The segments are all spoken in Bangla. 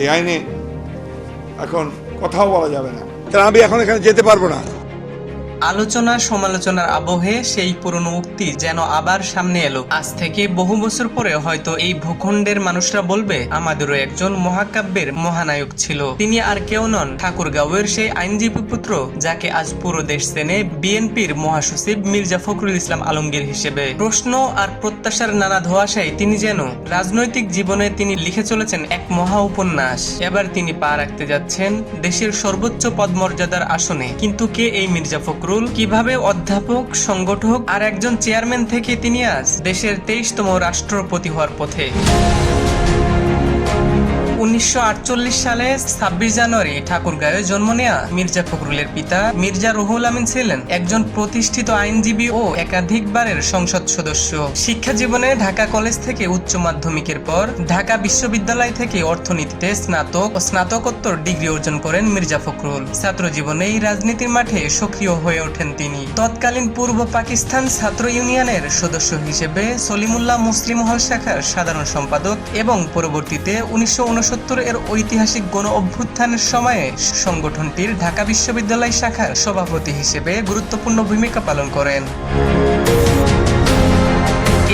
এই আইনে এখন কথাও বলা যাবে না, কারণ আমি এখন এখানে যেতে পারবো না। আলোচনা সমালোচনার আবহে সেই পুরনো উক্তি যেন আবার সামনে এলো। আজ থেকে বহু বছর পরে হয়তো এই ভূখণ্ডের মানুষরা বলবে, আমাদেরও একজন মহাকাব্যের মহানায়ক ছিল। তিনি আর কেউ নন, ঠাকুরগাঁওয়ের সেই আইনজীবী পুত্র যাকে আজ পুরো দেশ চেনে বিএনপির মহাসচিব মির্জা ফখরুল ইসলাম আলমগীর হিসেবে। প্রশ্ন আর প্রত্যাশার নানা ধোঁয়াশায় তিনি যেন রাজনৈতিক জীবনে তিনি লিখে চলেছেন এক মহা উপন্যাস। এবার তিনি পা রাখতে যাচ্ছেন দেশের সর্বোচ্চ পদমর্যাদার আসনে। কিন্তু কে এই মির্জা ফখরুল? কিভাবে অধ্যাপক, সংগঠক আর একজন চেয়ারম্যান থেকে তিনি আজ দেশের 23তম রাষ্ট্রপতি হওয়ার পথে? 1948 সালে 26 জানুয়ারি ঠাকুরগাঁওয়ে জন্ম নেয়া মির্জা ফখরুলের পিতা মির্জা রুহুল আমিন ছিলেন একজন প্রতিষ্ঠিত আইনজীবী ও একাধিকবারের সংসদ সদস্য। শিক্ষা জীবনে ঢাকা কলেজ থেকে উচ্চ মাধ্যমিকের পর ঢাকা বিশ্ববিদ্যালয় থেকে অর্থনীতিতে স্নাতক ও স্নাতকোত্তর ডিগ্রি অর্জন করেন মির্জা ফখরুল। ছাত্র জীবনেই রাজনীতির মাঠে সক্রিয় হয়ে ওঠেন তিনি। তৎকালীন পূর্ব পাকিস্তান ছাত্র ইউনিয়নের সদস্য হিসেবে সলিমুল্লাহ মুসলিম হল শাখার সাধারণ সম্পাদক এবং পরবর্তীতে 1969 এর ঐতিহাসিক গণ অভ্যুত্থানের সময়ে সংগঠনটির ঢাকা বিশ্ববিদ্যালয় শাখার সভাপতি হিসেবে গুরুত্বপূর্ণ ভূমিকা পালন করেন।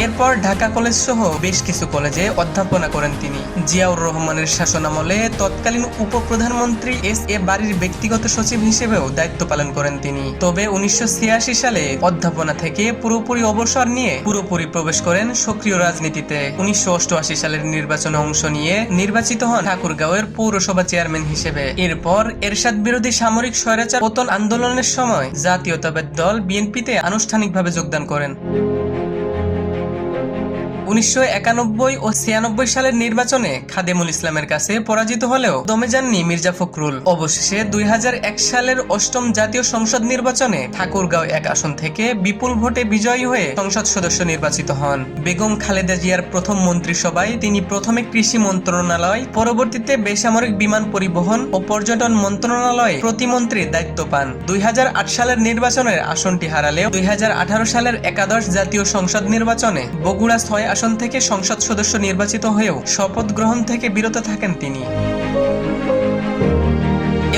এরপর ঢাকা কলেজ সহ বেশ কিছু কলেজে অধ্যাপনা করেন তিনি। জিয়াউর রহমানের শাসনামলে তৎকালীন উপপ্রধানমন্ত্রী এস.এ. বারীর ব্যক্তিগত সচিব হিসেবেও দায়িত্ব পালন করেন তিনি। তবে 1986 সালে অধ্যাপনা থেকে পুরোপুরি অবসর নিয়ে পুরোপুরি প্রবেশ করেন সক্রিয় রাজনীতিতে। 1988 সালের নির্বাচনে অংশ নিয়ে নির্বাচিত হন ঠাকুরগাঁওয়ের পৌরসভা চেয়ারম্যান হিসেবে। এরপর এরশাদ বিরোধী সামরিক স্বৈরাচার পতন আন্দোলনের সময় জাতীয়তাবাদী দল বিএনপিতে আনুষ্ঠানিকভাবে যোগদান করেন। 1991 ও 96 সালের নির্বাচনে খাদেমুল ইসলামের কাছে পরাজিত হলেও দমে যাননি মির্জা ফখরুল। অবশেষে 2001 সালের 8ম জাতীয় সংসদ নির্বাচনে ঠাকুরগাঁও 1 আসন থেকে বিপুল ভোটে বিজয়ী হয়ে সংসদ সদস্য নির্বাচিত হন। বেগম খালেদা জিয়ার প্রথম মন্ত্রিসভায় তিনি প্রথমে কৃষি মন্ত্রণালয়, পরবর্তীতে বেসামরিক বিমান পরিবহন ও পর্যটন মন্ত্রণালয়ে প্রতিমন্ত্রীর দায়িত্ব পান। 2008 সালের নির্বাচনের আসনটি হারালেও 2018 সালের একাদশ জাতীয় সংসদ নির্বাচনে বগুড়া 6 আসন থেকে সংসদ সদস্য নির্বাচিত হয়েও শপথ গ্রহণ থেকে বিরত থাকেন তিনি।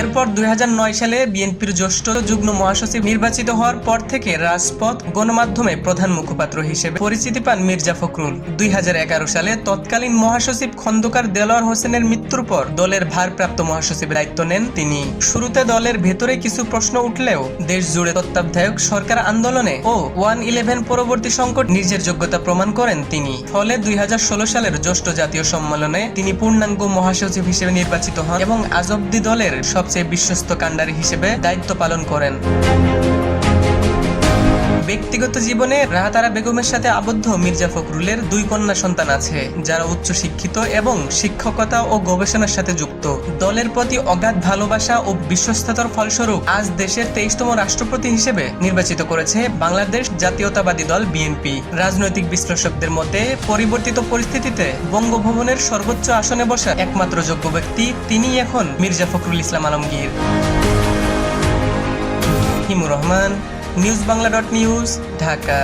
এরপর 2009 সালে বিএনপির জ্যেষ্ঠ যুগ্ম মহাসচিব নির্বাচিত হওয়ার পর থেকে রাজপথ গণমাধ্যমে প্রধান মুখপাত্র হিসেবে পরিচিতি পান মির্জা ফখরুল। 2011 সালে তৎকালীন মহাসচিব খন্দকার দেলোয়ার হোসেনের মৃত্যুর পর দলের ভারপ্রাপ্ত মহাসচিবের দায়িত্ব নেন তিনি। শুরুতে দলের ভেতরে কিছু প্রশ্ন উঠলেও দেশ জুড়ে তত্ত্বাবধায়ক সরকার আন্দোলনে ও 1/11 পরবর্তী সংকট নিজের যোগ্যতা প্রমাণ করেন তিনি। ফলে 2016 সালের জ্যেষ্ঠ জাতীয় সম্মেলনে তিনি পূর্ণাঙ্গ মহাসচিব হিসেবে নির্বাচিত হন এবং আজ অব্দি দলের সবচেয়ে বিশ্বস্ত কাণ্ডারি হিসেবে দায়িত্ব পালন করেন। ব্যক্তিগত জীবনে রাহাতারা বেগমের সাথে আবদ্ধ মির্জা ফখরুলের 2 কন্যা সন্তান আছে, যারা উচ্চ শিক্ষিত এবং শিক্ষকতা ও গবেষণার সাথে যুক্ত। দলের প্রতি অগাধ ভালোবাসা ও বিশ্বস্ততার ফলস্বরূপ আজ দেশের 23তম রাষ্ট্রপতি হিসেবে নির্বাচিত করেছে বাংলাদেশ জাতীয়তাবাদী দল বিএনপি। রাজনৈতিক বিশ্লেষকদের মতে পরিবর্তিত পরিস্থিতিতে বঙ্গভবনের সর্বোচ্চ আসনে বসা একমাত্র যোগ্য ব্যক্তি তিনি এখন মির্জা ফখরুল ইসলাম আলমগীর। Himur Rahman, news Bangla .news, Dhaka.